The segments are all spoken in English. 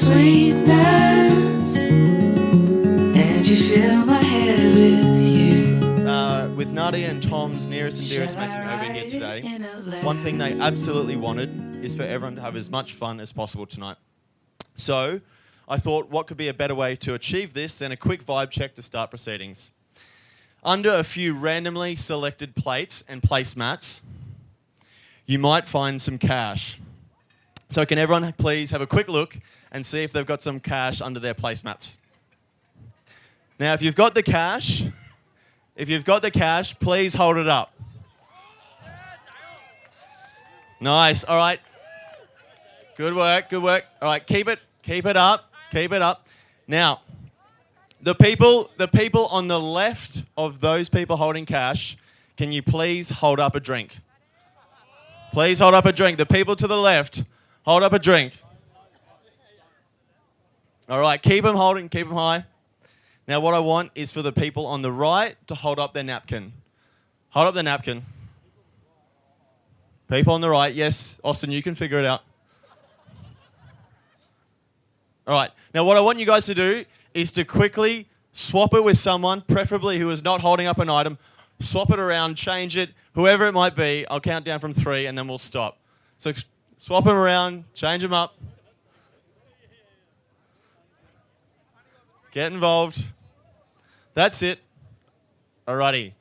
sweetness, and you fill my head with you. With Nadja and Tom's nearest and dearest making over here today, one thing they absolutely wanted is for everyone to have as much fun as possible tonight. So I thought, what could be a better way to achieve this than a quick vibe check to start proceedings? Under a few randomly selected plates and placemats, you might find some cash. So can everyone please have a quick look and see if they've got some cash under their placemats? Now, if you've got the cash, please hold it up. Nice. All right. Good work. All right, keep it up. Now, the people on the left of those people holding cash, can you please hold up a drink? Please hold up a drink. The people to the left, hold up a drink. All right, keep them high. Now what I want is for the people on the right to hold up their napkin. Hold up the napkin. People on the right, yes, Austin, you can figure it out. All right, now what I want you guys to do is to quickly swap it with someone, preferably who is not holding up an item. Swap it around, change it, whoever it might be. I'll count down from 3 and then we'll stop. So swap them around, change them up. Get involved. That's it. Alrighty.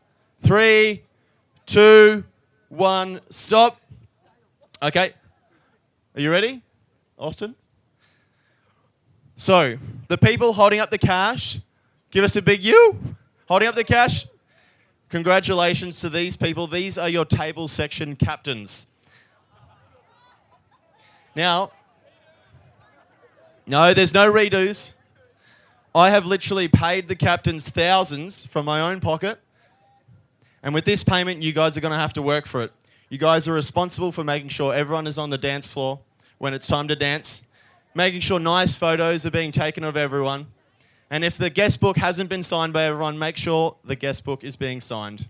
3, 2, 1, stop. Okay. Are you ready, Austin? So, the people holding up the cash, give us a big U. Holding up the cash. Congratulations to these people. These are your table section captains. Now, no, there's no redos. I have literally paid the captains thousands from my own pocket. And with this payment, you guys are going to have to work for it. You guys are responsible for making sure everyone is on the dance floor when it's time to dance, making sure nice photos are being taken of everyone. And if the guest book hasn't been signed by everyone, make sure the guest book is being signed.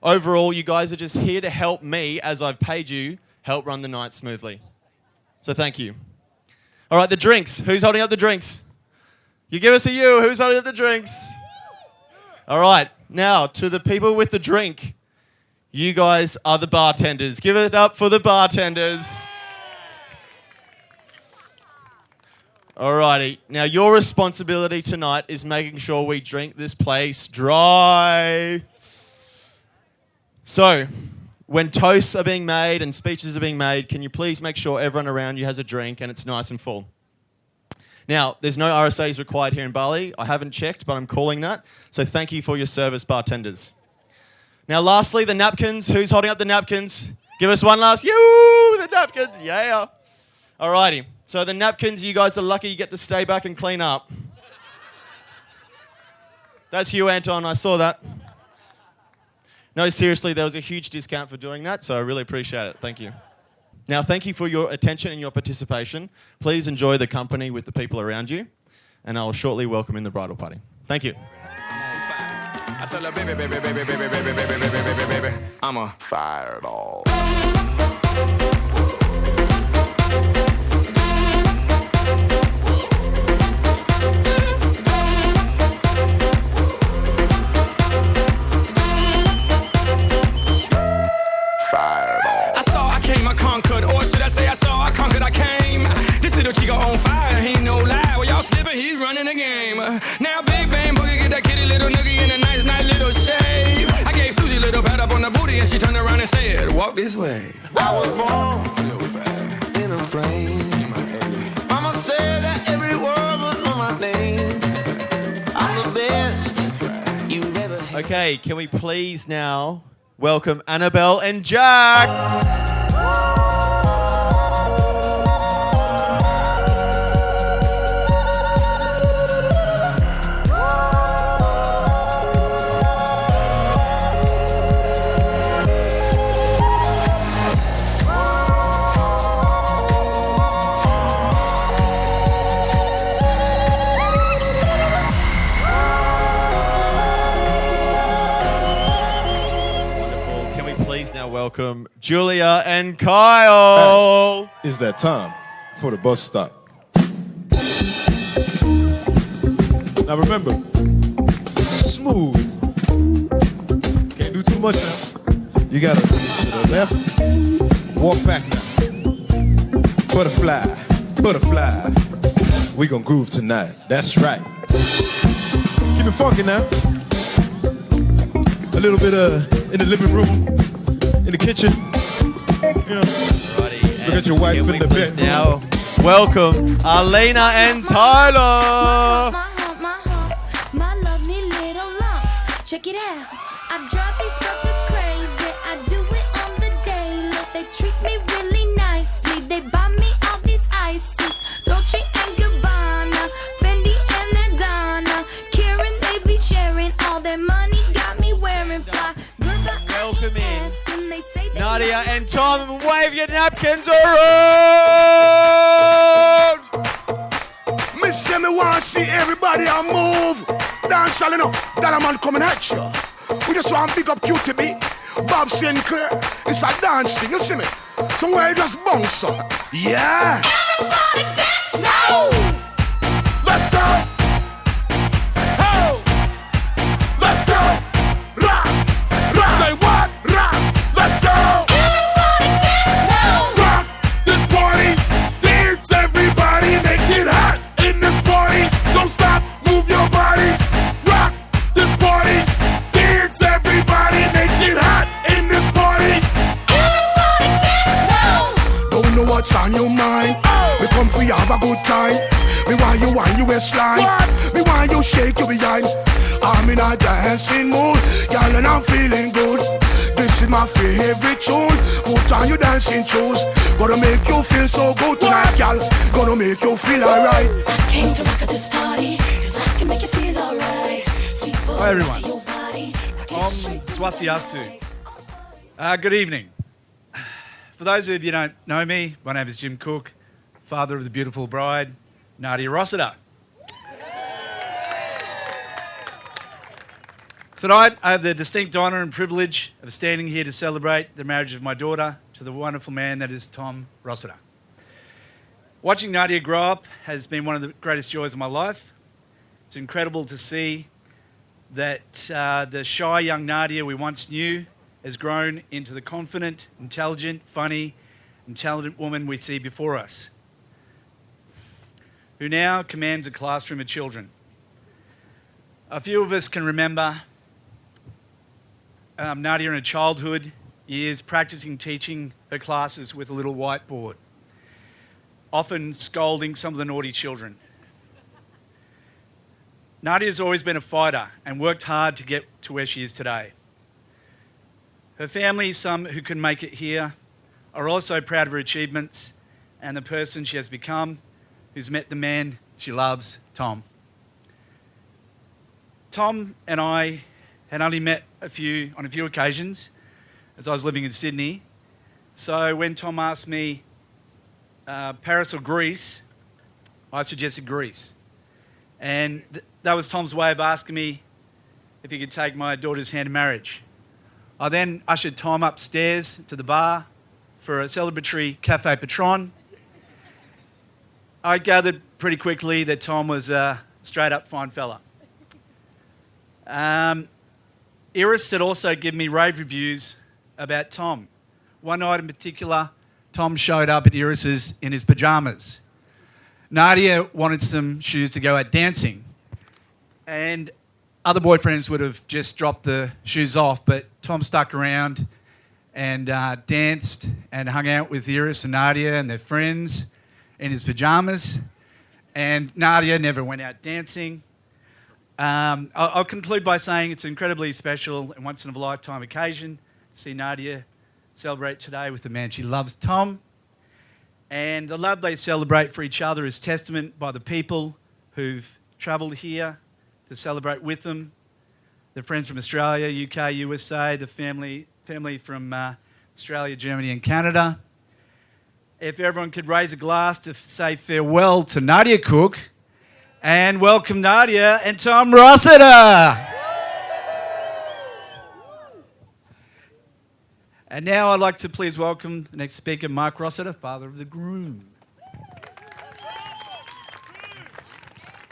Overall, you guys are just here to help me, as I've paid you, help run the night smoothly. So thank you. All right, the drinks. Who's holding up the drinks? You give us a U. Who's holding up the drinks? All right. Now, to the people with the drink, you guys are the bartenders. Give it up for the bartenders. All righty. Now, your responsibility tonight is making sure we drink this place dry. So, when toasts are being made and speeches are being made, can you please make sure everyone around you has a drink and it's nice and full? Now, there's no RSAs required here in Bali. I haven't checked, but I'm calling that. So thank you for your service, bartenders. Now, lastly, the napkins. Who's holding up the napkins? Give us one last, the napkins, yeah. All righty. So the napkins, you guys are lucky you get to stay back and clean up. That's you, Anton. I saw that. No, seriously, there was a huge discount for doing that, so I really appreciate it. Thank you. Now, thank you for your attention and your participation. Please enjoy the company with the people around you, and I'll shortly welcome in the bridal party. Thank you. I tell her, baby, I'm a fireball. Conquered, or should I say I saw, I conquered, I came. This little chico on fire, he ain't no lie. Well, y'all slipping, he's running the game. Now Big Bang Boogie, get that kitty little noogie in a nice little shave. I gave Susie a little pat up on the booty and she turned around and said, walk this way. I was born in a plane. Mama said that every word was on my name. I'm the best you've ever had. Okay, can we please now welcome Annabelle and Jack? Welcome Julia and Kyle. It's that time for the bus stop. Now remember, smooth. Can't do too much now. You gotta to the left, walk back now. Butterfly, butterfly. We gon' groove tonight. That's right. Keep it funky now. A little bit in the living room, in the kitchen. You know, look at your wife in the bed now. Welcome, Alina and Tyler. My lovely little lumps. Check it out. I drive these brothers crazy. I do it on the daily. They treat me really nicely. They buy me all these ices. Dolce and Gabbana, Fendi and Adana. Karen, they be sharing all their money. Got me wearing fly. Welcome in, Nadja and Tom. Wave your napkins around. Miss me want to see everybody a move. Dance all enough. That a man coming at you. We just want to big up QTB. Bob Sinclair. It's a dance thing, you see me? Somewhere you just bounce up. Yeah. Everybody dance now. Let's go. Oh. Let's go. Rock. Rock. Say what? Rock. Let's go. Everybody dance now. Rock this party. Dance everybody. Make it hot in this party. Don't stop. Move your body. Rock this party. Dance everybody. Make it hot in this party. Everybody dance now. Don't know what's on your mind. We come for you have a good time. Me want you on your waistline. Me want you shake your behind. I'm in a dancing mood, girl, and I'm feeling good. This is my favorite tune. Put on your dancing shoes. Gonna make you feel so good tonight, girl. Gonna make you feel alright. I came to rock at this party, 'cause I can make you feel alright. Hi everyone, I'm Swastiastu. Good evening. For those of you who don't know me, my name is Jim Cook, father of the beautiful bride, Nadja Rossiter. Tonight, I have the distinct honour and privilege of standing here to celebrate the marriage of my daughter to the wonderful man that is Tom Rossiter. Watching Nadja grow up has been one of the greatest joys of my life. It's incredible to see that the shy young Nadja we once knew has grown into the confident, intelligent, funny, and talented woman we see before us, who now commands a classroom of children. A few of us can remember Nadja in her childhood years practicing teaching her classes with a little whiteboard, often scolding some of the naughty children. Nadja has always been a fighter and worked hard to get to where she is today. Her family, some who couldn't make it here, are also proud of her achievements and the person she has become, who's met the man she loves, Tom. Tom and I had only met on a few occasions as I was living in Sydney. So when Tom asked me Paris or Greece, I suggested Greece. And that was Tom's way of asking me if he could take my daughter's hand in marriage. I then ushered Tom upstairs to the bar for a celebratory Cafe Patron. I gathered pretty quickly that Tom was a straight-up fine fella. Iris had also given me rave reviews about Tom. One night in particular, Tom showed up at Iris's in his pyjamas. Nadja wanted some shoes to go out dancing, and other boyfriends would have just dropped the shoes off, but Tom stuck around and danced and hung out with Iris and Nadja and their friends in his pyjamas, and Nadja never went out dancing. I'll conclude by saying it's an incredibly special and once-in-a-lifetime occasion to see Nadja celebrate today with the man she loves, Tom. And the love they celebrate for each other is testament by the people who've travelled here to celebrate with them, the friends from Australia, UK, USA, the family from Australia, Germany and Canada. If everyone could raise a glass to say farewell to Nadja Cook and welcome Nadja and Tom Rossiter. And now I'd like to please welcome the next speaker, Mark Rossiter, father of the groom.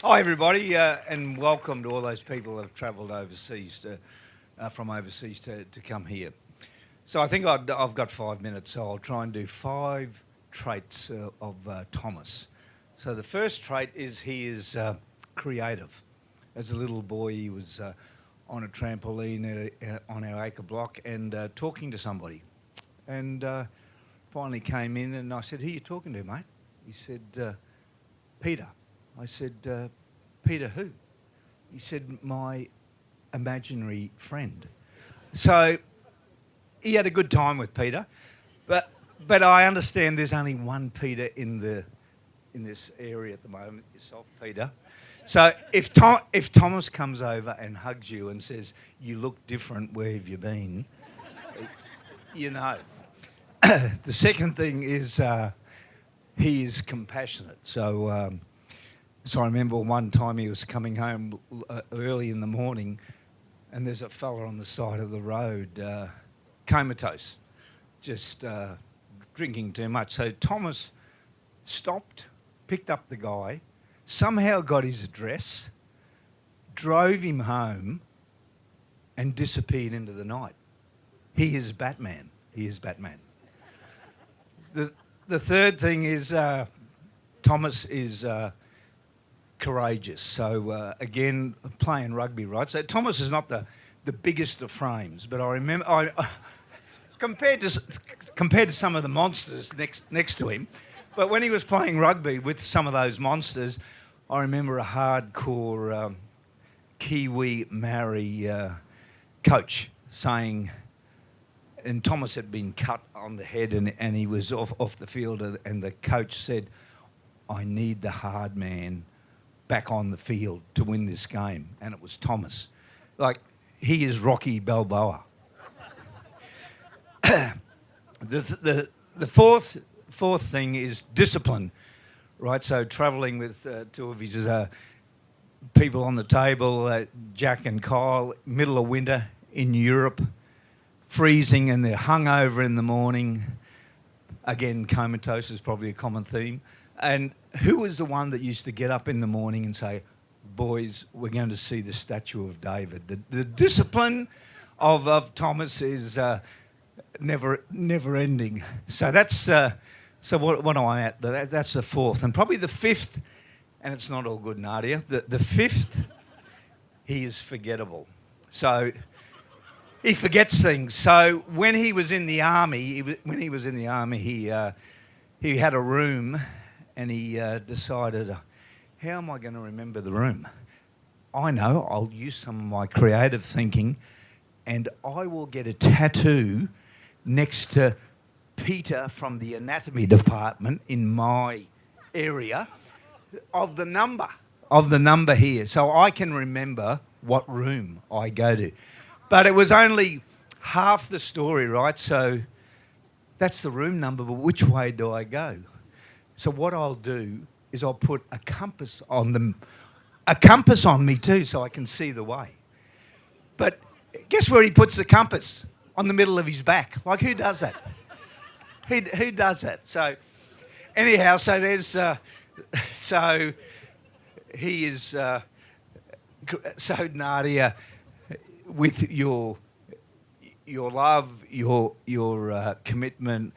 Hi, everybody, and welcome to all those people that have travelled overseas from overseas to come here. So I think I've got 5 minutes, so I'll try and do 5 traits of Thomas. So the first trait is he is creative. As a little boy, he was on a trampoline on our acre block and talking to somebody. And finally came in and I said, who are you talking to, mate? He said, Peter. I said, Peter who? He said, my imaginary friend. So he had a good time with Peter, but I understand there's only one Peter in this area at the moment, yourself, Peter. So if Thomas comes over and hugs you and says, you look different, where have you been? You know. The second thing is he is compassionate. So I remember one time he was coming home early in the morning and there's a fella on the side of the road, comatose, just drinking too much. So Thomas stopped, picked up the guy, somehow got his address, drove him home and disappeared into the night. He is Batman. He is Batman. The third thing is Thomas is courageous. So again, playing rugby, right? So Thomas is not the biggest of frames, but I remember compared to some of the monsters next to him, but when he was playing rugby with some of those monsters, I remember a hardcore Kiwi Maori coach saying, and Thomas had been cut on the head and he was off the field and the coach said, I need the hard man back on the field to win this game. And it was Thomas. Like, he is Rocky Balboa. The fourth thing is discipline, right? So travelling with two of his people on the table, Jack and Kyle, middle of winter in Europe, freezing and they're hungover in the morning. Again, comatose is probably a common theme. And who was the one that used to get up in the morning and say, boys, we're going to see the statue of David? The discipline of Thomas is never ending. So that's so what am I at? That's the fourth. And probably the fifth, and it's not all good, Nadja, the fifth, he is forgettable. So he forgets things. So when he was in the army, he had a room, and he decided, how am I going to remember the room? I know, I'll use some of my creative thinking, and I will get a tattoo next to Peter from the anatomy department in my area of the number here, so I can remember what room I go to. But it was only half the story, right? So that's the room number, but which way do I go? So what I'll do is I'll put a compass on me too, so I can see the way. But guess where he puts the compass? On the middle of his back. Like, who does that? Who does that? So anyhow, so there's so he is so Nadja, with your love, your commitment,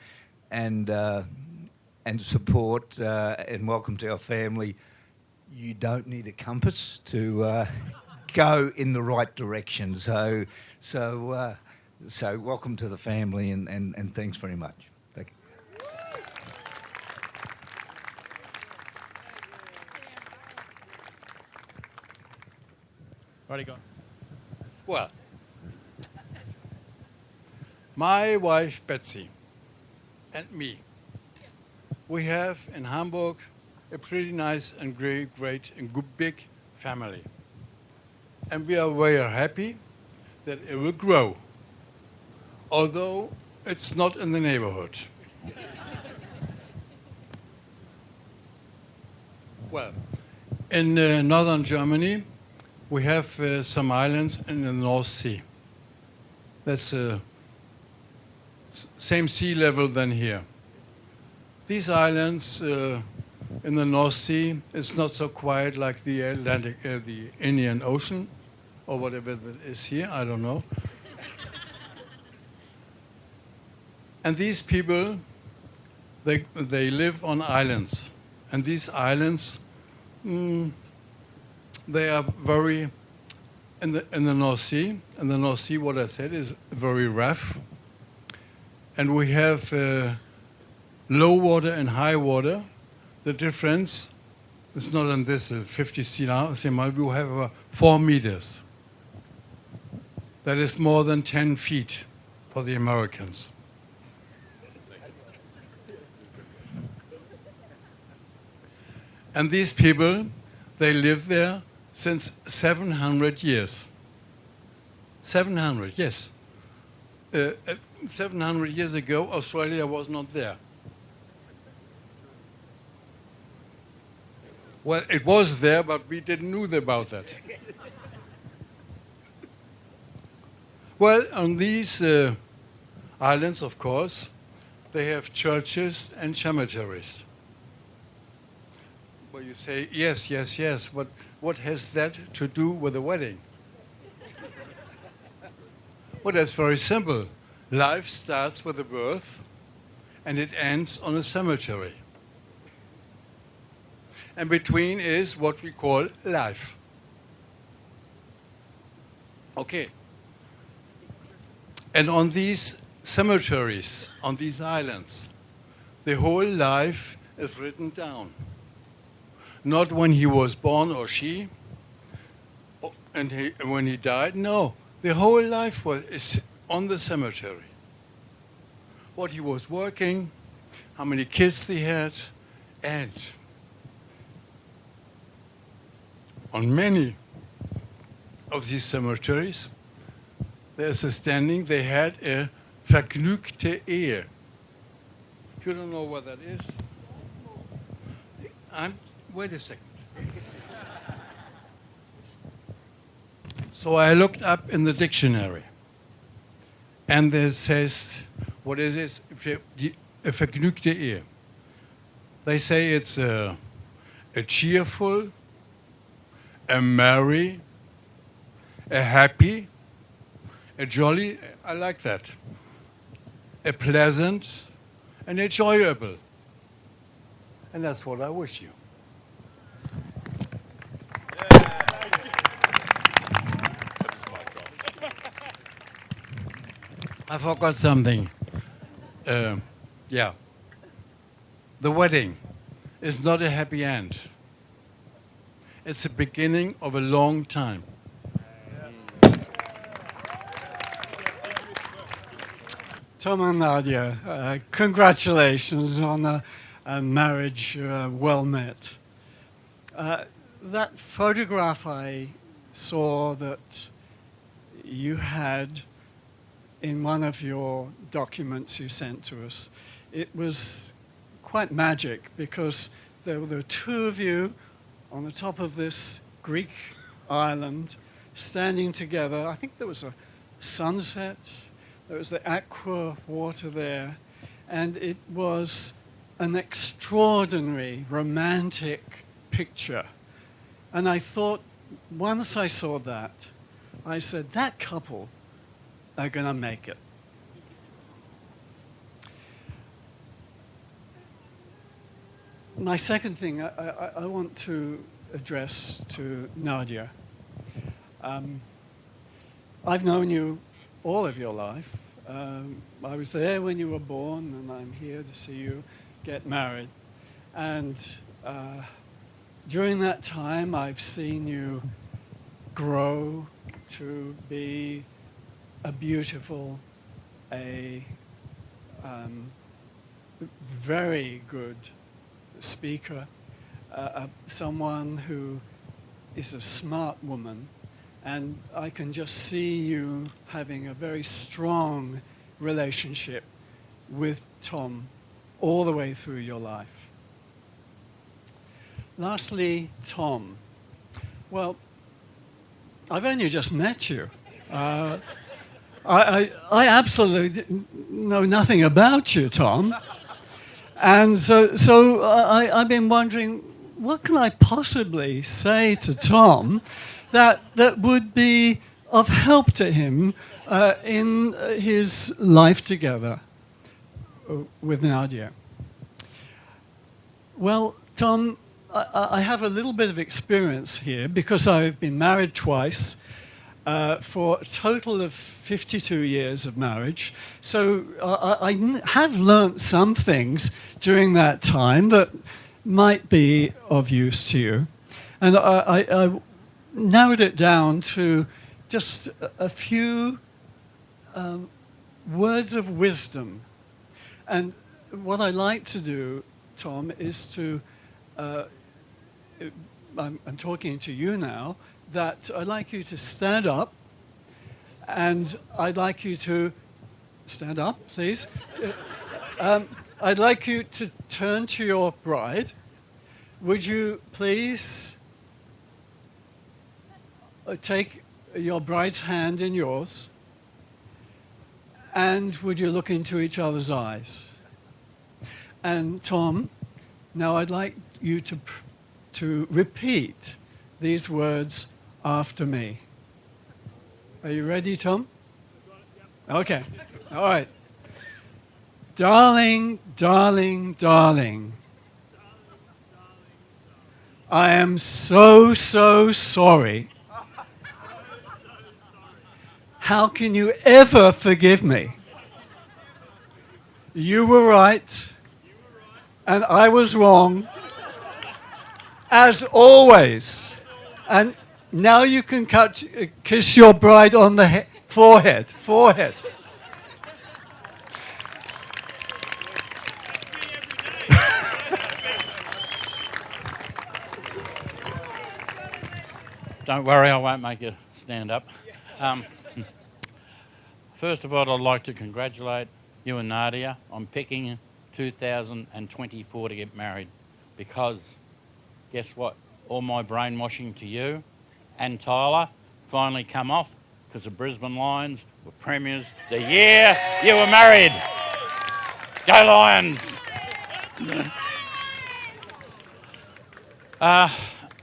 and support, and welcome to our family. You don't need a compass to go in the right direction. So welcome to the family, and thanks very much. Thank you. Righty, go. Well, my wife Betsy and me, we have in Hamburg a pretty nice and great and good big family. And we are very happy that it will grow, although it's not in the neighborhood. Well, in northern Germany, we have some islands in the North Sea. That's same sea level than here. These islands in the North Sea, it's not so quiet like the the Indian Ocean, or whatever that is here. I don't know. And these people, they live on islands, and these islands, they are very in the North Sea. In the North Sea, what I said is very rough, and we have low water and high water. The difference is not on this 50 sea mile. We have 4 meters. That is more than 10 feet for the Americans. And these people, they live there since 700 years. 700, yes. 700 years ago, Australia was not there. Well, it was there, but we didn't know about that. Well, on these islands, of course, they have churches and cemeteries. Well, you say, yes, yes, yes, but what has that to do with the wedding? Well, that's very simple. Life starts with a birth, and it ends on a cemetery. And between is what we call life. Okay. And on these cemeteries, on these islands, the whole life is written down. Not when he was born or she, and when he died. No, the whole life is on the cemetery. What he was working, how many kids they had, and on many of these cemeteries, there's a standing, they had a vergnügte Ehe. If you don't know what that is, wait a second. So I looked up in the dictionary, and it says, what is this? A vergnügte Ehe. They say it's a cheerful, a merry, a happy, a jolly, I like that, a pleasant, and enjoyable. And that's what I wish you. I forgot something. Yeah. The wedding is not a happy end. It's the beginning of a long time. Tom and Nadja, congratulations on a marriage well met. That photograph I saw that you had in one of your documents you sent to us, it was quite magic because there were 2 of you on the top of this Greek island standing together. I think there was a sunset. There was the aqua water there, and it was an extraordinary romantic picture. And I thought, once I saw that, I said, that couple are going to make it. My second thing I want to address to Nadja. I've known you all of your life. I was there when you were born, and I'm here to see you get married. And during that time, I've seen you grow to be a beautiful, very good speaker, someone who is a smart woman. And I can just see you having a very strong relationship with Tom all the way through your life. Lastly, Tom. Well, I've only just met you. I absolutely know nothing about you, Tom. And so I've been wondering, what can I possibly say to Tom that would be of help to him in his life together with Nadja? Well, Tom, I have a little bit of experience here because I've been married twice for a total of 52 years of marriage. So I have learnt some things during that time that might be of use to you. And I narrowed it down to just a few words of wisdom. And what I like to do, Tom, is to, I'm talking to you now, that I'd like you to stand up, and I'd like you to stand up, please. I'd like you to turn to your bride. Would you please take your bride's hand in yours, and would you look into each other's eyes? And Tom, now I'd like you to repeat these words after me. Are you ready, Tom? Okay. All right. Darling, darling, darling. I am so, so sorry. How can you ever forgive me? You were right, and I was wrong, as always. And now you can kiss your bride on the forehead. Don't worry, I won't make you stand up. First of all, I'd like to congratulate you and Nadja on picking 2024 to get married, because guess what? All my brainwashing to you and Tyler finally come off because the Brisbane Lions were premiers the year you were married. Go Lions!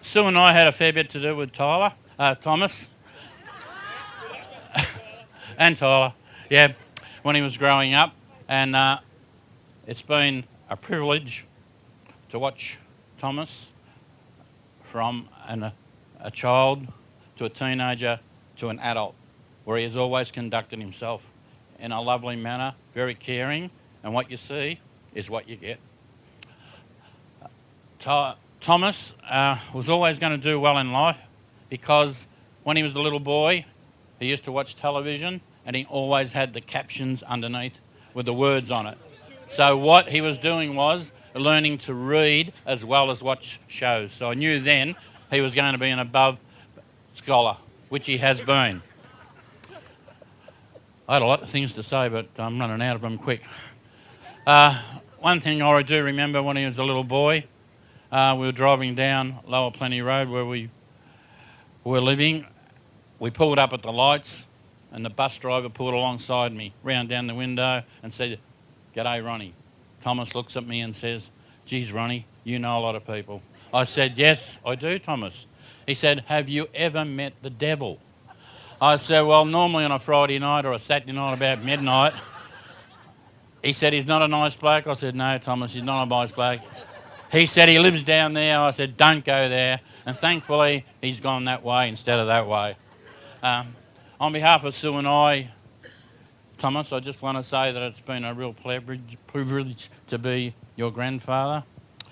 Sue and I had a fair bit to do with Tyler, Thomas. And Tyler, yeah, when he was growing up. And it's been a privilege to watch Thomas from a child to a teenager to an adult, where he has always conducted himself in a lovely manner, very caring, and what you see is what you get. Thomas was always going to do well in life, because when he was a little boy, he used to watch television and he always had the captions underneath with the words on it. So what he was doing was learning to read as well as watch shows. So I knew then he was going to be an above scholar, which he has been. I had a lot of things to say, but I'm running out of them quick. One thing I do remember when he was a little boy, we were driving down Lower Plenty Road where we were living. We pulled up at the lights and the bus driver pulled alongside me, round down the window and said, "G'day, Ronnie." Thomas looks at me and says, "Geez, Ronnie, you know a lot of people." I said, "Yes, I do, Thomas." He said, "Have you ever met the devil?" I said, "Well, normally on a Friday night or a Saturday night about midnight." He said, "He's not a nice bloke." I said, "No, Thomas, he's not a nice bloke." He said, "He lives down there." I said, "Don't go there." And thankfully, he's gone that way instead of that way. On behalf of Sue and I, Thomas, I just want to say that it's been a real privilege to be your grandfather,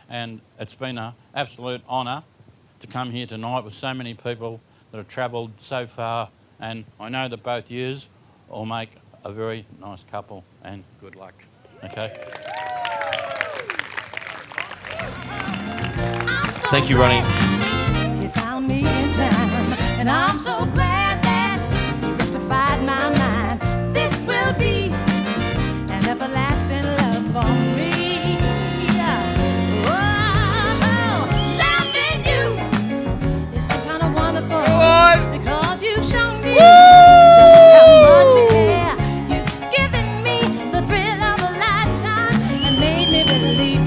and it's been an absolute honour to come here tonight with so many people that have travelled so far, and I know that both yous will make a very nice couple, and good luck. Okay? Thank you, Ronnie. You found me in time, and I'm so glad that you rectified my mind. This will be an everlasting love for me. Oh, loving you is so kind of wonderful, because you've shown me just how much you care. You've given me the thrill of a lifetime and made me believe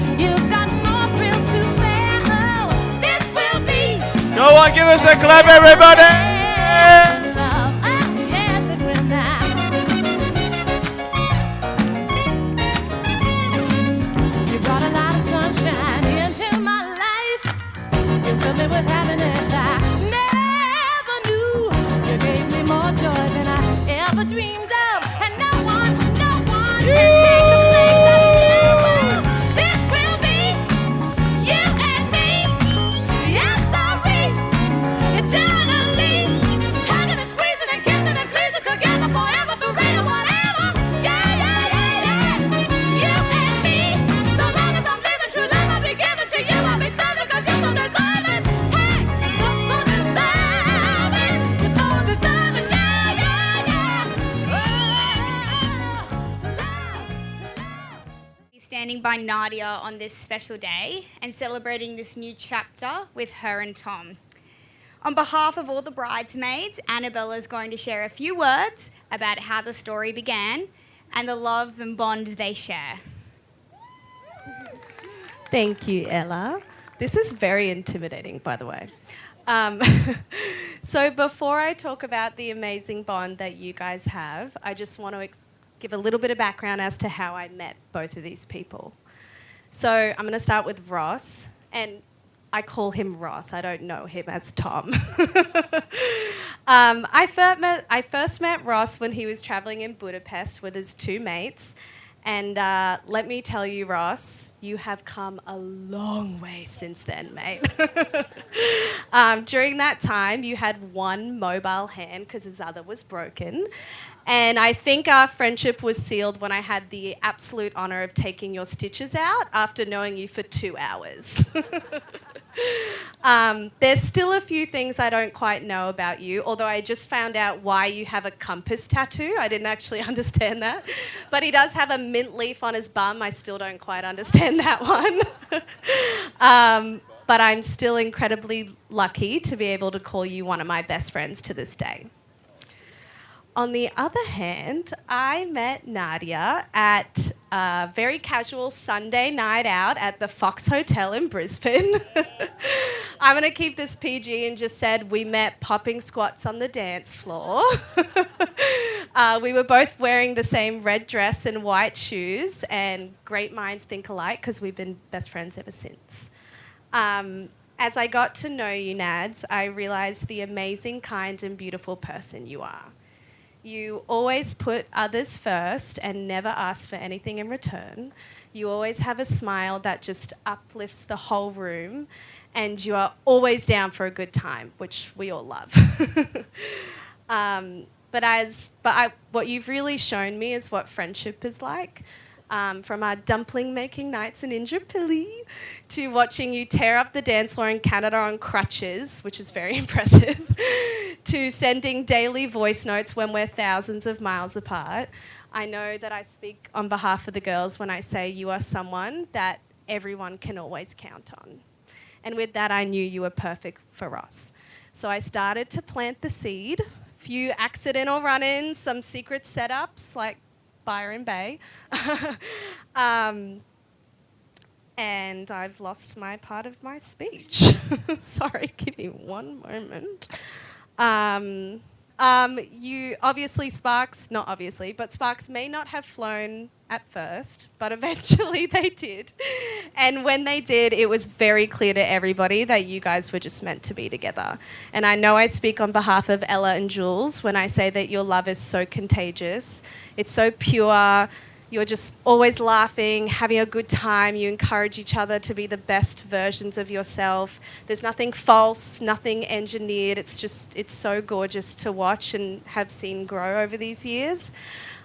Go on, give us a clap, everybody. Yes, it will now. You brought a lot of sunshine into my life. You filled me with happiness I never knew. You gave me more joy than I ever dreamed of. And no one can take the place that you will. This will be you and me. Yes, sorry. Eternally. Hugging and squeezing and kissing and pleasing together forever, forever, whatever. Yeah, yeah, yeah, yeah. You and me. So long as I'm living true love, I'll be giving to you. I'll be serving 'cause you're so deserving. Hey, you're so deserving. You're so deserving. Yeah, yeah, yeah. He's standing by Nadja on this special day and celebrating this new chapter with her and Tom. On behalf of all the bridesmaids, Annabella is going to share a few words about how the story began and the love and bond they share. Thank you, Ella. This is very intimidating, by the way. So before I talk about the amazing bond that you guys have, I just want to give a little bit of background as to how I met both of these people. So I'm going to start with Ross, and I call him Ross. I don't know him as Tom. I first met Ross when he was travelling in Budapest with his two mates. And let me tell you, Ross, you have come a long way since then, mate. During that time, you had one mobile hand because his other was broken. And I think our friendship was sealed when I had the absolute honour of taking your stitches out after knowing you for 2 hours. There's still a few things I don't quite know about you, although I just found out why you have a compass tattoo. I didn't actually understand that. But he does have a mint leaf on his bum. I still don't quite understand that one. But I'm still incredibly lucky to be able to call you one of my best friends to this day. On the other hand, I met Nadja at a very casual Sunday night out at the Fox Hotel in Brisbane. I'm going to keep this PG and just said we met popping squats on the dance floor. We were both wearing the same red dress and white shoes, and great minds think alike because we've been best friends ever since. As I got to know you, Nads, I realised the amazing, kind and beautiful person you are. You always put others first and never ask for anything in return. You always have a smile that just uplifts the whole room, and you are always down for a good time, which we all love. What you've really shown me is what friendship is like. From our dumpling making nights in Indooroopilly to watching you tear up the dance floor in Canada on crutches, which is very impressive, to sending daily voice notes when we're thousands of miles apart. I know that I speak on behalf of the girls when I say you are someone that everyone can always count on. And with that, I knew you were perfect for Ross. So I started to plant the seed, few accidental run-ins, some secret setups like Byron Bay. And I've lost my part of my speech. Sorry, give me one moment. You obviously Sparks may not have flown at first, but eventually they did. And when they did, it was very clear to everybody that you guys were just meant to be together. And I know I speak on behalf of Ella and Jules when I say that your love is so contagious. It's so pure. You're just always laughing, having a good time. You encourage each other to be the best versions of yourself. There's nothing false, nothing engineered. It's so gorgeous to watch and have seen grow over these years.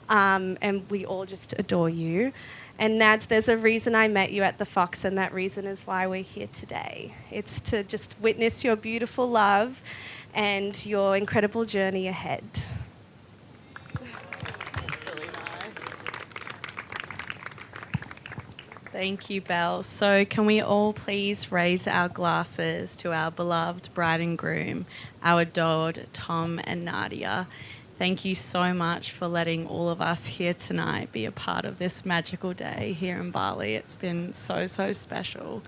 And we all just adore you. And Nads, there's a reason I met you at the Fox, and that reason is why we're here today. It's to just witness your beautiful love and your incredible journey ahead. Thank you, Belle. So can we all please raise our glasses to our beloved bride and groom, our adored Tom and Nadja. Thank you so much for letting all of us here tonight be a part of this magical day here in Bali. It's been so, so special.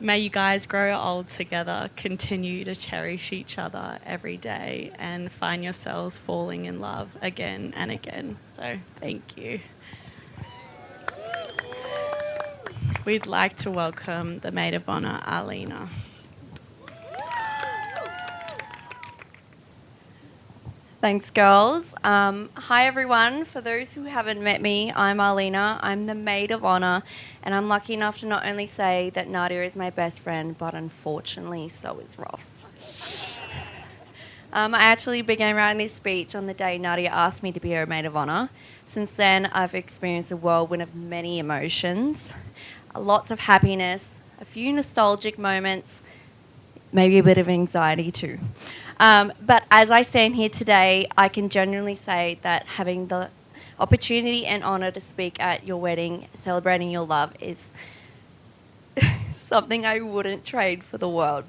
May you guys grow old together, continue to cherish each other every day, and find yourselves falling in love again and again. So, thank you. We'd like to welcome the Maid of Honour, Arlena. Thanks, girls. Hi, everyone. For those who haven't met me, I'm Arlena. I'm the Maid of Honour, and I'm lucky enough to not only say that Nadja is my best friend, but unfortunately, so is Ross. I actually began writing this speech on the day Nadja asked me to be her Maid of Honour. Since then, I've experienced a whirlwind of many emotions, lots of happiness, a few nostalgic moments, maybe a bit of anxiety too. But as I stand here today, I can genuinely say that having the opportunity and honour to speak at your wedding, celebrating your love, is something I wouldn't trade for the world.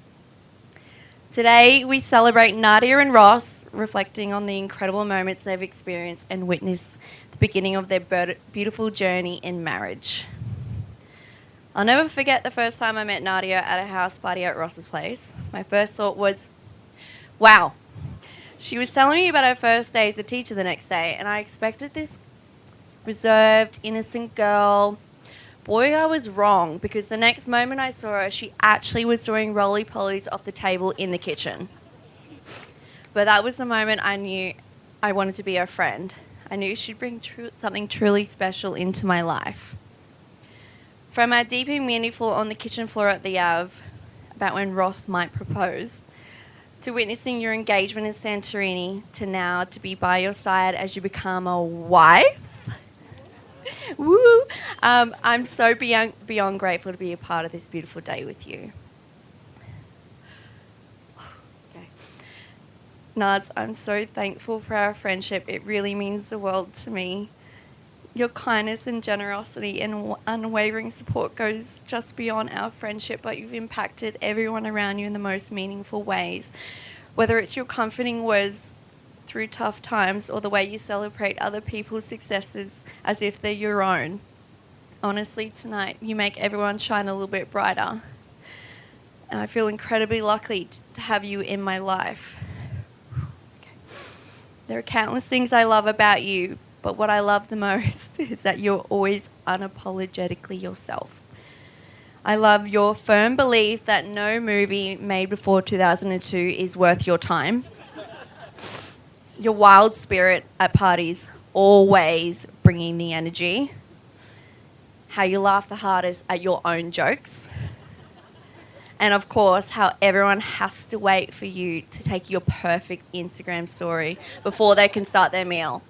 Today, we celebrate Nadja and Ross, reflecting on the incredible moments they've experienced and witnessed the beginning of their beautiful journey in marriage. I'll never forget the first time I met Nadja at a house party at Ross's place. My first thought was, wow. She was telling me about her first day as a teacher the next day, and I expected this reserved, innocent girl. Boy, I was wrong, because the next moment I saw her, she actually was doing roly-polies off the table in the kitchen. But that was the moment I knew I wanted to be her friend. I knew she'd bring something truly special into my life. From our deep and meaningful on the kitchen floor at the Ave, about when Ross might propose, to witnessing your engagement in Santorini, to now to be by your side as you become a wife. Woo! I'm so beyond grateful to be a part of this beautiful day with you. Okay. Nads, I'm so thankful for our friendship. It really means the world to me. Your kindness and generosity and unwavering support goes just beyond our friendship, but you've impacted everyone around you in the most meaningful ways. Whether it's your comforting words through tough times or the way you celebrate other people's successes as if they're your own. Honestly, tonight you make everyone shine a little bit brighter. And I feel incredibly lucky to have you in my life. Okay. There are countless things I love about you, but what I love the most is that you're always unapologetically yourself. I love your firm belief that no movie made before 2002 is worth your time. Your wild spirit at parties, always bringing the energy. How you laugh the hardest at your own jokes. And of course, how everyone has to wait for you to take your perfect Instagram story before they can start their meal.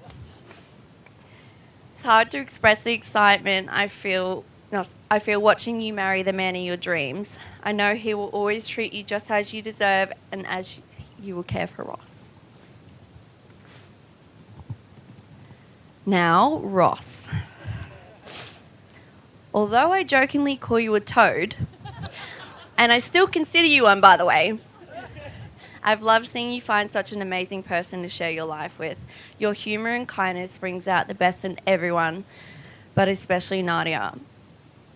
It's hard to express the excitement I feel watching you marry the man of your dreams. I know he will always treat you just as you deserve and as you will care for Ross. Now, Ross. Although I jokingly call you a toad, and I still consider you one, by the way, I've loved seeing you find such an amazing person to share your life with. Your humour and kindness brings out the best in everyone, but especially Nadja.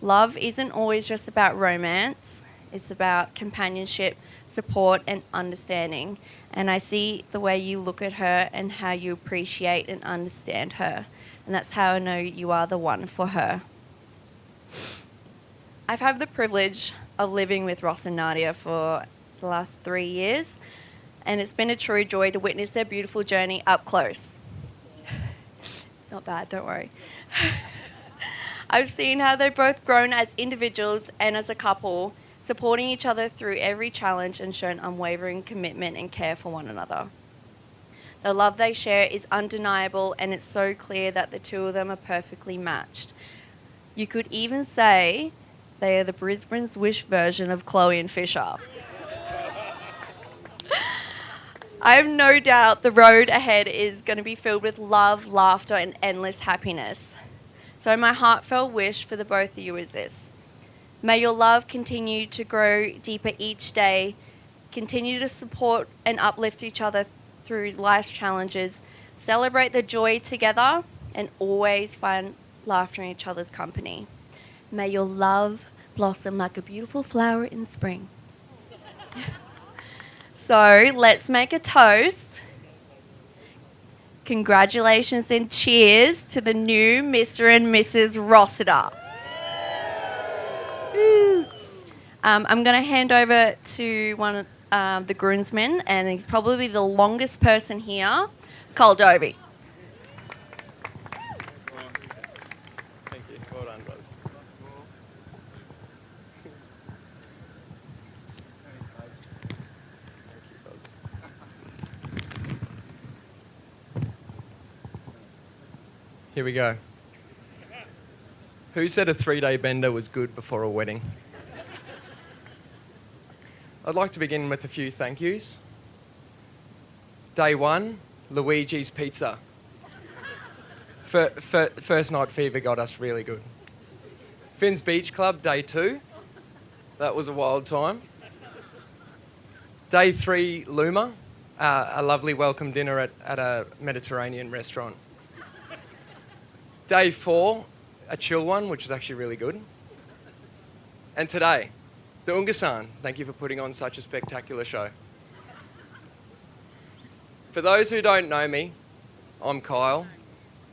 Love isn't always just about romance. It's about companionship, support, and understanding. And I see the way you look at her and how you appreciate and understand her. And that's how I know you are the one for her. I've had the privilege of living with Ross and Nadja for the last 3 years, and it's been a true joy to witness their beautiful journey up close. Not bad, don't worry. I've seen how they've both grown as individuals and as a couple, supporting each other through every challenge and shown unwavering commitment and care for one another. The love they share is undeniable, and it's so clear that the two of them are perfectly matched. You could even say they are the Brisbane's Wish version of Chloe and Fisher. I have no doubt the road ahead is going to be filled with love, laughter, and endless happiness. So my heartfelt wish for the both of you is this. May your love continue to grow deeper each day, continue to support and uplift each other through life's challenges, celebrate the joy together, and always find laughter in each other's company. May your love blossom like a beautiful flower in spring. So let's make a toast. Congratulations and cheers to the new Mr. and Mrs. Rossiter. I'm going to hand over to one of the groomsmen, and he's probably the longest person here, Cole Dovey. Thank you. Well done, guys. Here we go. Who said a 3-day bender was good before a wedding? I'd like to begin with a few thank yous. Day 1, Luigi's Pizza. First night fever got us really good. Finn's Beach Club, day 2. That was a wild time. Day 3, Luma. A lovely welcome dinner at a Mediterranean restaurant. Day 4, a chill one, which is actually really good. And today, the Ungasan. Thank you for putting on such a spectacular show. For those who don't know me, I'm Kyle,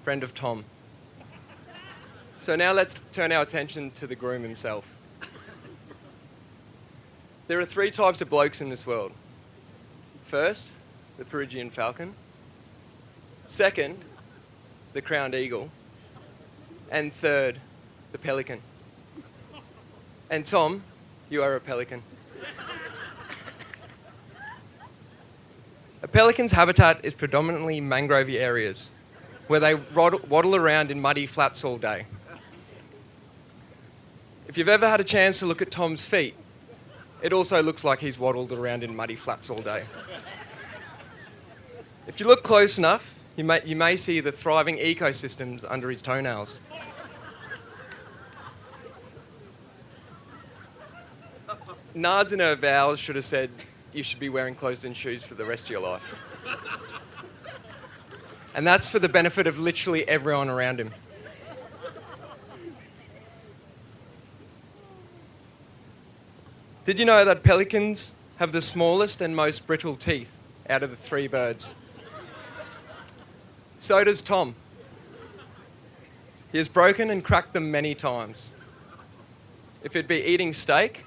friend of Tom. So now let's turn our attention to the groom himself. There are 3 types of blokes in this world. First, the Perugian falcon. Second, the crowned eagle. And third, the pelican. And Tom, you are a pelican. A pelican's habitat is predominantly mangrovey areas, where they waddle around in muddy flats all day. If you've ever had a chance to look at Tom's feet, it also looks like he's waddled around in muddy flats all day. If you look close enough, you may see the thriving ecosystems under his toenails. Nards in her vows should have said, you should be wearing closed-in shoes for the rest of your life. And that's for the benefit of literally everyone around him. Did you know that pelicans have the smallest and most brittle teeth out of the 3 birds? So does Tom. He has broken and cracked them many times. If he'd be eating steak,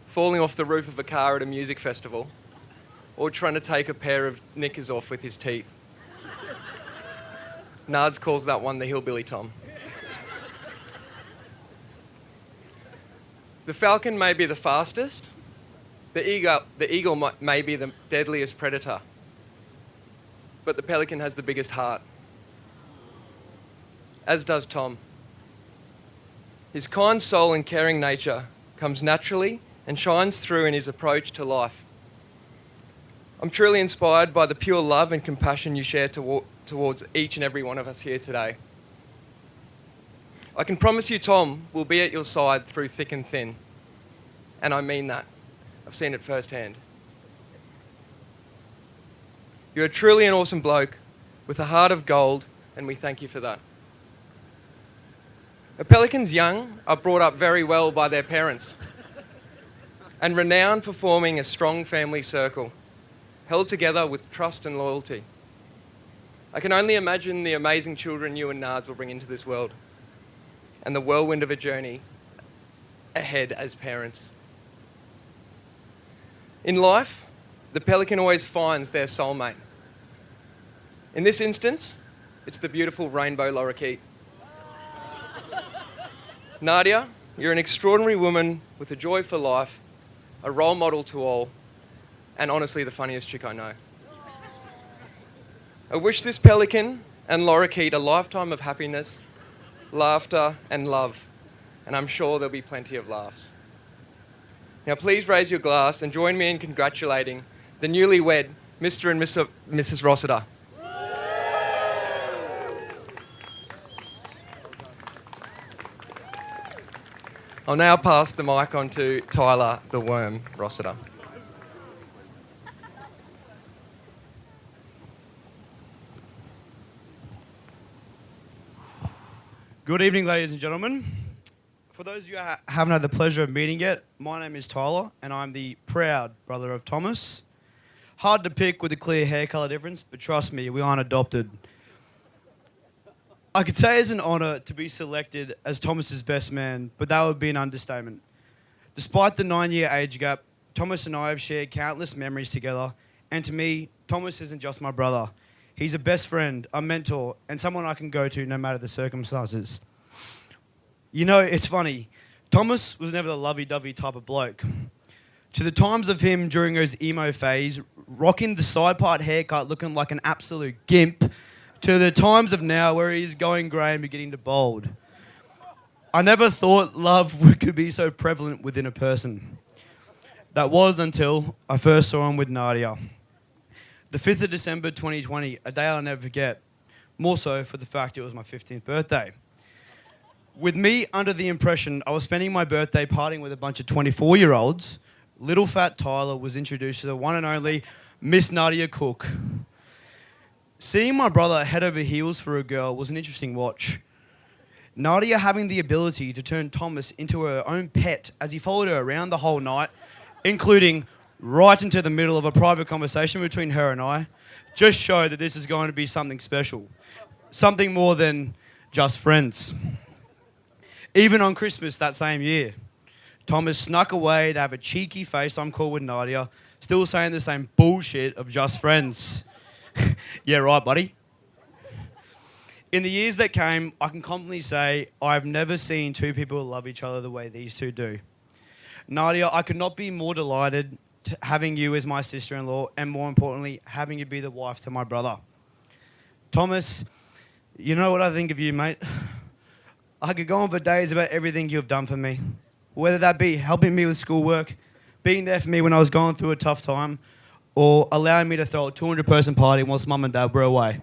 falling off the roof of a car at a music festival, or trying to take a pair of knickers off with his teeth. Nards calls that one the hillbilly Tom. The falcon may be the fastest. The eagle may be the deadliest predator. But the pelican has the biggest heart. As does Tom. His kind soul and caring nature comes naturally and shines through in his approach to life. I'm truly inspired by the pure love and compassion you share towards each and every one of us here today. I can promise you Tom will be at your side through thick and thin. And I mean that. I've seen it firsthand. You're truly an awesome bloke with a heart of gold, and we thank you for that. A pelican's young are brought up very well by their parents and renowned for forming a strong family circle, held together with trust and loyalty. I can only imagine the amazing children you and Nards will bring into this world and the whirlwind of a journey ahead as parents. In life, the pelican always finds their soulmate. In this instance, it's the beautiful rainbow lorikeet. Nadja, you're an extraordinary woman with a joy for life, a role model to all, and honestly the funniest chick I know. I wish this pelican and lorikeet a lifetime of happiness, laughter and love, and I'm sure there'll be plenty of laughs. Now please raise your glass and join me in congratulating the newlywed Mr. and Mrs. Rossiter. I'll now pass the mic on to Tyler the Worm Rossiter. Good evening, ladies and gentlemen. For those of you I haven't had the pleasure of meeting yet, my name is Tyler, and I'm the proud brother of Thomas. Hard to pick with a clear hair colour difference, but trust me, we aren't adopted. I could say it's an honour to be selected as Thomas's best man, but that would be an understatement. Despite the 9-year age gap, Thomas and I have shared countless memories together, and to me, Thomas isn't just my brother. He's a best friend, a mentor, and someone I can go to no matter the circumstances. You know, it's funny. Thomas was never the lovey-dovey type of bloke. To the times of him during his emo phase, rocking the side part haircut looking like an absolute gimp, to the times of now where he's going grey and beginning to bald. I never thought love could be so prevalent within a person. That was until I first saw him with Nadja. The 5th of December 2020, a day I'll never forget, more so for the fact it was my 15th birthday. With me under the impression I was spending my birthday partying with a bunch of 24-year-olds, little fat Tyler was introduced to the one and only Miss Nadja Cook. Seeing my brother head over heels for a girl was an interesting watch. Nadja having the ability to turn Thomas into her own pet as he followed her around the whole night, including right into the middle of a private conversation between her and I, just showed that this is going to be something special. Something more than just friends. Even on Christmas that same year, Thomas snuck away to have a cheeky FaceTime call with Nadja, still saying the same bullshit of just friends. Yeah, right, buddy. In the years that came, I can confidently say I've never seen two people love each other the way these two do. Nadja, I could not be more delighted to having you as my sister-in-law, and more importantly, having you be the wife to my brother. Thomas, you know what I think of you, mate? I could go on for days about everything you've done for me. Whether that be helping me with schoolwork, being there for me when I was going through a tough time, or allowing me to throw a 200-person party whilst mum and dad were away.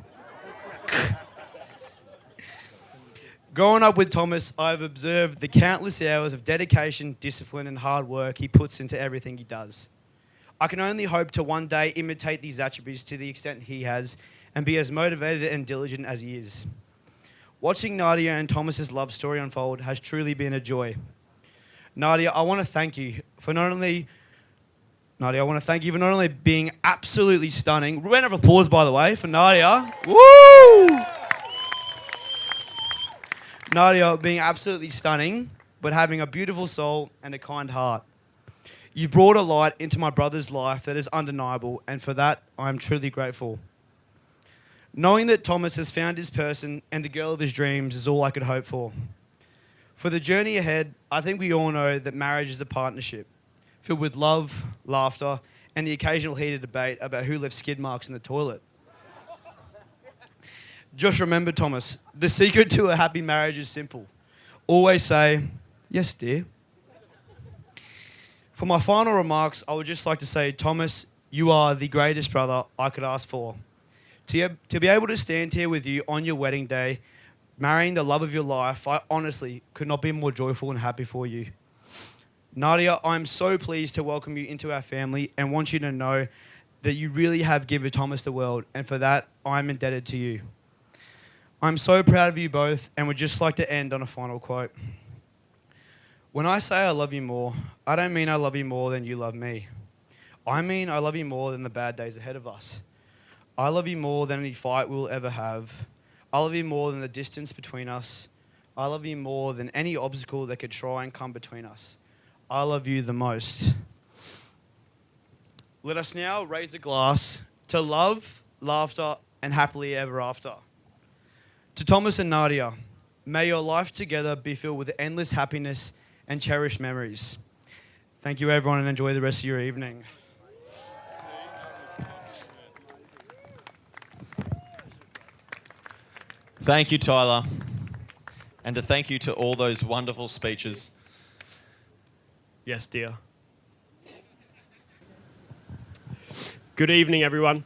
Growing up with Thomas, I've observed the countless hours of dedication, discipline and hard work he puts into everything he does. I can only hope to one day imitate these attributes to the extent he has and be as motivated and diligent as he is. Watching Nadja and Thomas's love story unfold has truly been a joy. Nadja, I want to thank you for not only being absolutely stunning. Round of applause, by the way, for Nadja. Woo! Nadja being absolutely stunning, but having a beautiful soul and a kind heart. You've brought a light into my brother's life that is undeniable, and for that, I'm truly grateful. Knowing that Thomas has found his person and the girl of his dreams is all I could hope for. For the journey ahead, I think we all know that marriage is a partnership, filled with love, laughter, and the occasional heated debate about who left skid marks in the toilet. Just remember, Thomas, the secret to a happy marriage is simple. Always say, yes, dear. For my final remarks, I would just like to say, Thomas, you are the greatest brother I could ask for. To be able to stand here with you on your wedding day, marrying the love of your life, I honestly could not be more joyful and happy for you. Nadja, I'm so pleased to welcome you into our family and want you to know that you really have given Thomas the world, and for that, I'm indebted to you. I'm so proud of you both and would just like to end on a final quote. When I say I love you more, I don't mean I love you more than you love me. I mean I love you more than the bad days ahead of us. I love you more than any fight we'll ever have. I love you more than the distance between us. I love you more than any obstacle that could try and come between us. I love you the most. Let us now raise a glass to love, laughter, and happily ever after. To Thomas and Nadja, may your life together be filled with endless happiness and cherished memories. Thank you, everyone, and enjoy the rest of your evening. Thank you, Tyler. And a thank you to all those wonderful speeches. Yes, dear. Good evening, everyone.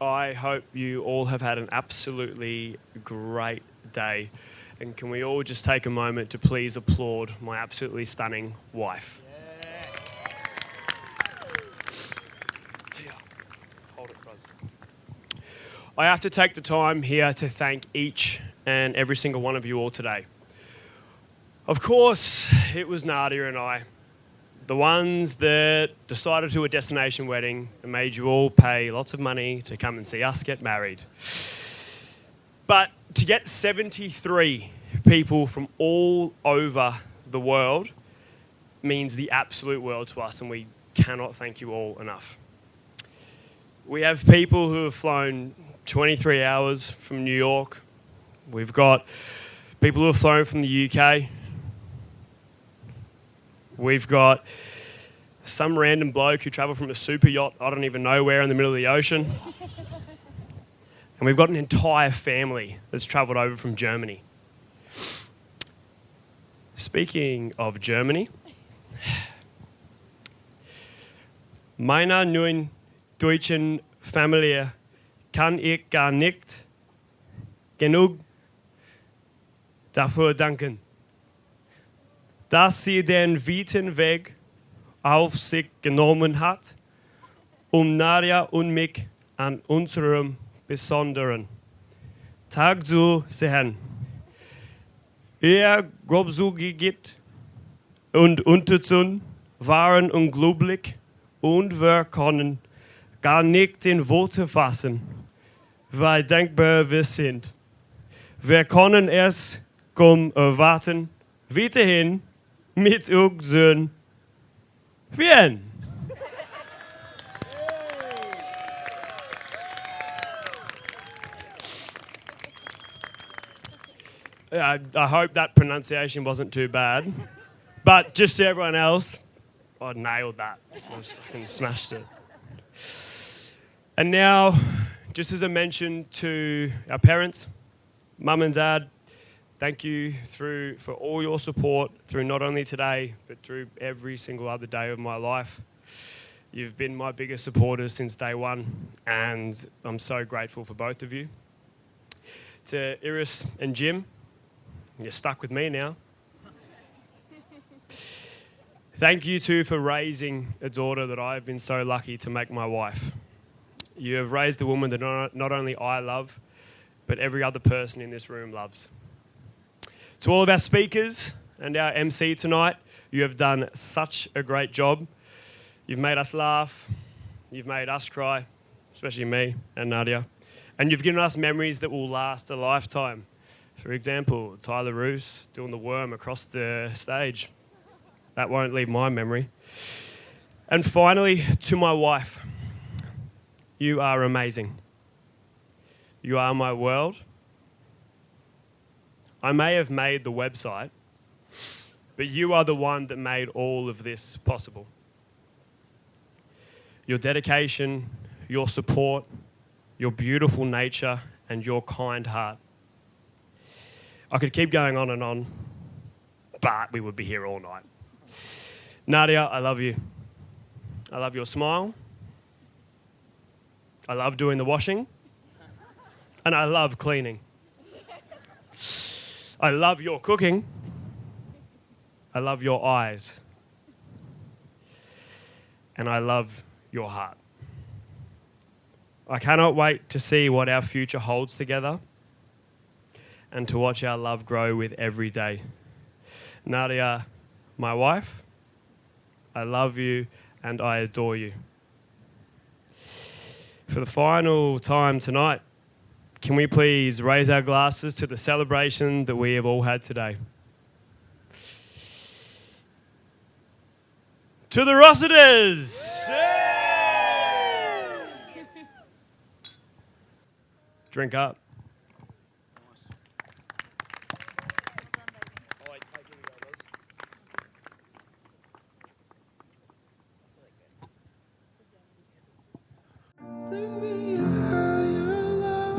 I hope you all have had an absolutely great day. And can we all just take a moment to please applaud my absolutely stunning wife? Dear, hold it, bros. I have to take the time here to thank each and every single one of you all today. Of course, it was Nadia and I, the ones that decided to do a destination wedding and made you all pay lots of money to come and see us get married. But to get 73 people from all over the world means the absolute world to us, and we cannot thank you all enough. We have people who have flown 23 hours from New York. We've got people who have flown from the UK. We've got some random bloke who travelled from a super yacht, I don't even know where, in the middle of the ocean. And we've got an entire family that's travelled over from Germany. Speaking of Germany, meiner neuen deutschen Familie kann ich gar nicht genug dafür danken, dass sie den weiten Weg auf sich genommen hat, Nadja und mich an unserem besonderen Tag zu sehen. Ihr großzügig und Unterstützung waren unglaublich und wir können gar nicht in Worte fassen, wie dankbar wir sind. Wir können es kaum erwarten, weiterhin mit euch zu werden. I hope that pronunciation wasn't too bad. But just to everyone else, I nailed that. I fucking smashed it. And now, just as a mention to our parents, Mum and Dad, thank you for all your support through not only today, but through every single other day of my life. You've been my biggest supporters since day one, and I'm so grateful for both of you. To Iris and Jim, you're stuck with me now. Thank you too for raising a daughter that I've been so lucky to make my wife. You have raised a woman that not only I love, but every other person in this room loves. To all of our speakers and our MC tonight, you have done such a great job. You've made us laugh, you've made us cry, especially me and Nadja, and you've given us memories that will last a lifetime. For example, Tyler Roos doing the worm across the stage. That won't leave my memory. And finally, to my wife, you are amazing. You are my world. I may have made the website, but you are the one that made all of this possible. Your dedication, your support, your beautiful nature, and your kind heart. I could keep going on and on, but we would be here all night. Nadja, I love you. I love your smile. I love doing the washing. And I love cleaning. I love your cooking. I love your eyes. And I love your heart. I cannot wait to see what our future holds together and to watch our love grow with every day. Nadja, my wife, I love you and I adore you. For the final time tonight, can we please raise our glasses to the celebration that we have all had today? To the Rossiters! Drink up. Bring me higher love.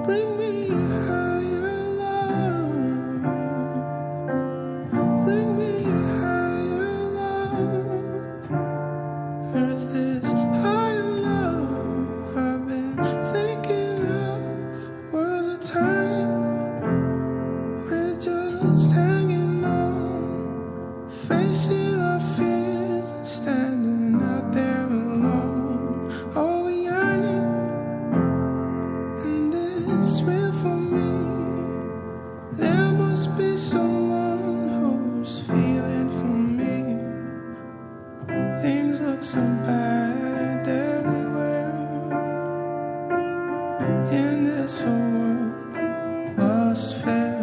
Bring me higher love. Bring me higher love. Earth is higher love. I've been thinking of was a time we're just hanging on, facing our fears and standing out there alone. so bad everywhere. In this whole world was fair.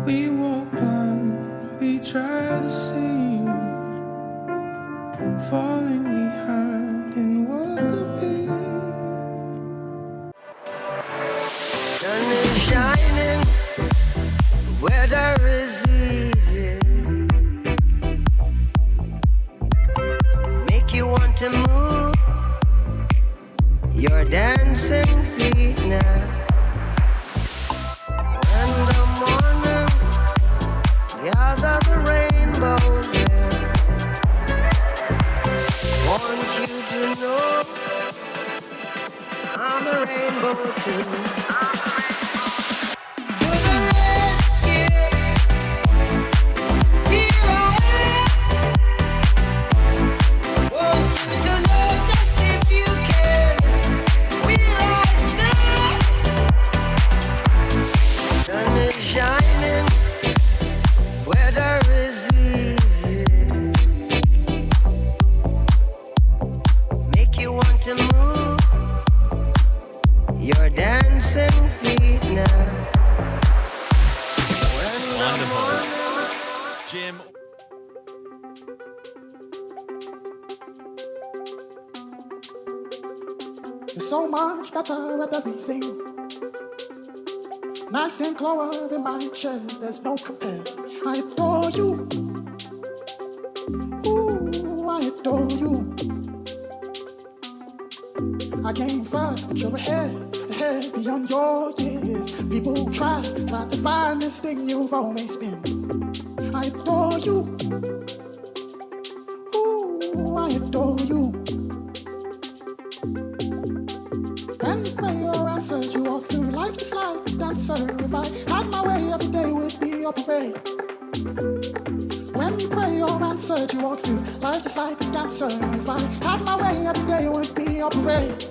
We walk blind, we try to see, falling behind in what could be. Sun is shining, weather is easy. Make you want to move your dancing feet now. In the morning, gather the rainbows there. Want you to know I'm a rainbow too. To the rescue, here I am. Want you to know just if you can, we're all there. Sun is shining, weather is easy. Make you want to move your dancing feet now. Wonderful. Jim. You're so much better at everything. Nice and clover in my chair, there's no compare. I adore you. Ooh, I adore you. I came first, but you're ahead beyond your years. People try to find this thing you've always been. I adore you. Ooh, I adore you. When prayer answered, you walk through life just like a dancer. If I had my way, every day would be a parade. When prayer answered, you walk through life just like a dancer. If I had my way, every day would be a parade.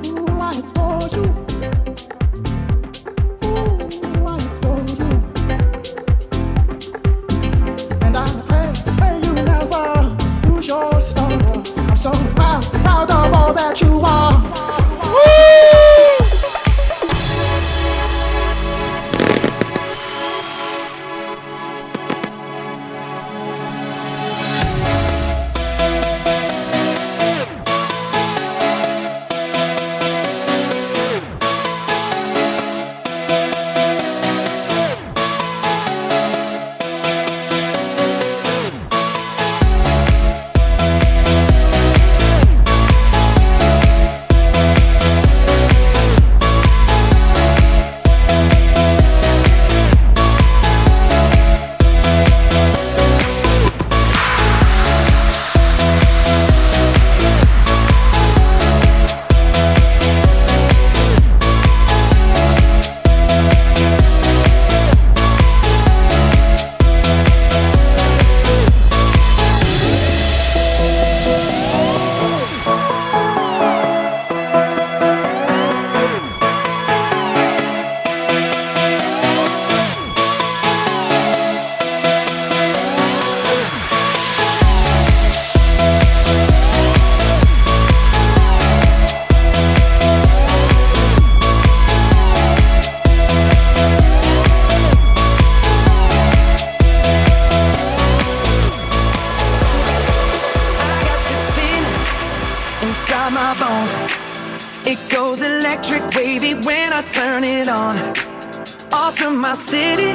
Ooh, I adore you. Ooh, I adore you. And I pray you never lose your star. I'm so proud of all that you are. Turn it on. Off from my city,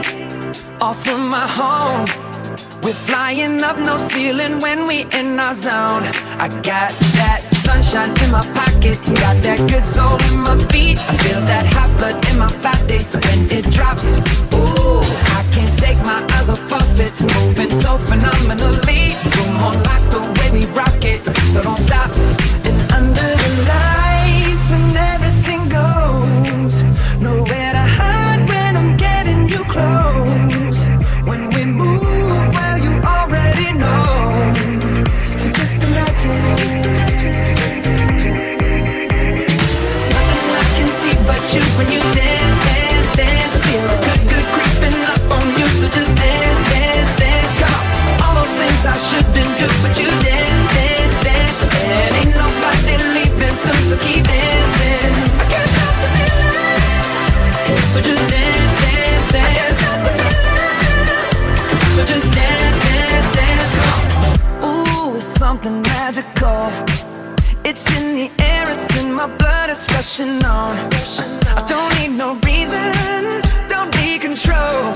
off from my home. We're flying up, no ceiling when we in our zone. I got that sunshine in my pocket, got that good soul in my feet. I feel that hot blood in my body when it drops. Ooh, I can't take my eyes off of it, moving so phenomenally. Come on, like the way we rock it, so don't stop. And under the lights, when everything goes, nowhere to hide when I'm getting you close. When we move, well, you already know. So just imagine. Nothing I can see but you when you dance, dance, dance. Feel good creeping up on you, so just dance, dance, dance. Come on, all those things I should do. shouldn't do, but you dance, dance, dance. And ain't nobody leaving soon, so keep dancing. I can't stop the feeling. So just dance, dance, dance. I can't stop the feeling. So just dance, dance, dance. Ooh, it's something magical. It's in the air, it's in my blood, it's rushing on. I don't need no reason, don't need control.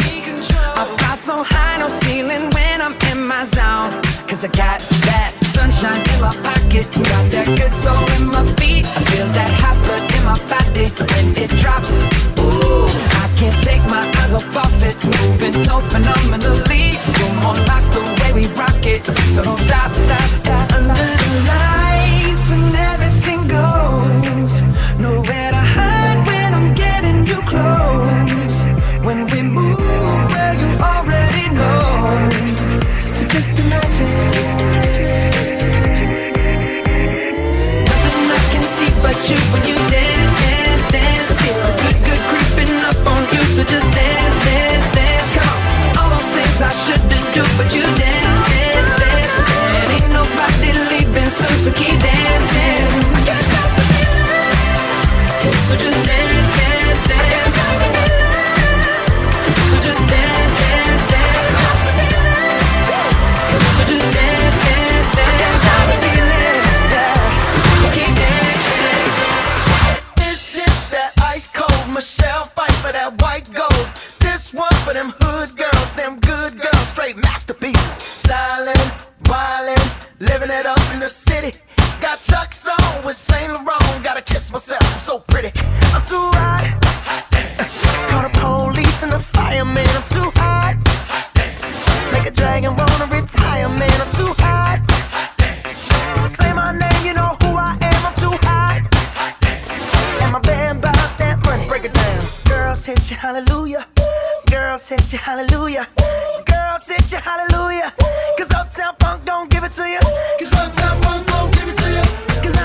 I fly so high, no ceiling when I'm in my zone. Cause I got that sunshine in my pocket, got that good soul in my feet. I feel that hot blood in my body when it drops. Ooh, I can't take my eyes off of it, moving so phenomenally. You're more like the way we rock it, so don't stop, stop, stop. Under the lights when everything goes, nowhere to hide when I'm getting you close. When we move, well you already know. So just imagine. Nothing I can see but you when you dance, dance, dance. Feel the good, good creeping up on you. So just dance, dance, dance. Come on, all those things I shouldn't do, but you dance, dance, dance. And ain't nobody leaving soon, so keep dancing. I can't stop the feeling. So just dance, dance, dance. So just dance, dance, dance. So just dance, dance, dance. I can't stop the feeling, yeah. So keep dancing. This is that ice cold Michelle fight for that white gold. This one for them hood girls, them good girls, straight masterpieces. Stylin', wildin', living it up in the city. Got Chuck's on with Saint Laurent. Gotta kiss myself, I'm so pretty. I'm too hot. Call the police and the fireman. I'm too hot. Make a dragon wanna retire, man. I'm too hot. Say my name, you know who I am. I'm too hot. And my band bought that money. Break it down. Girls hit you, hallelujah. Girls hit you, hallelujah. Girls hit you, hallelujah. Cause Uptown Funk don't give it to you. Cause Uptown Funk don't give it to you. Cause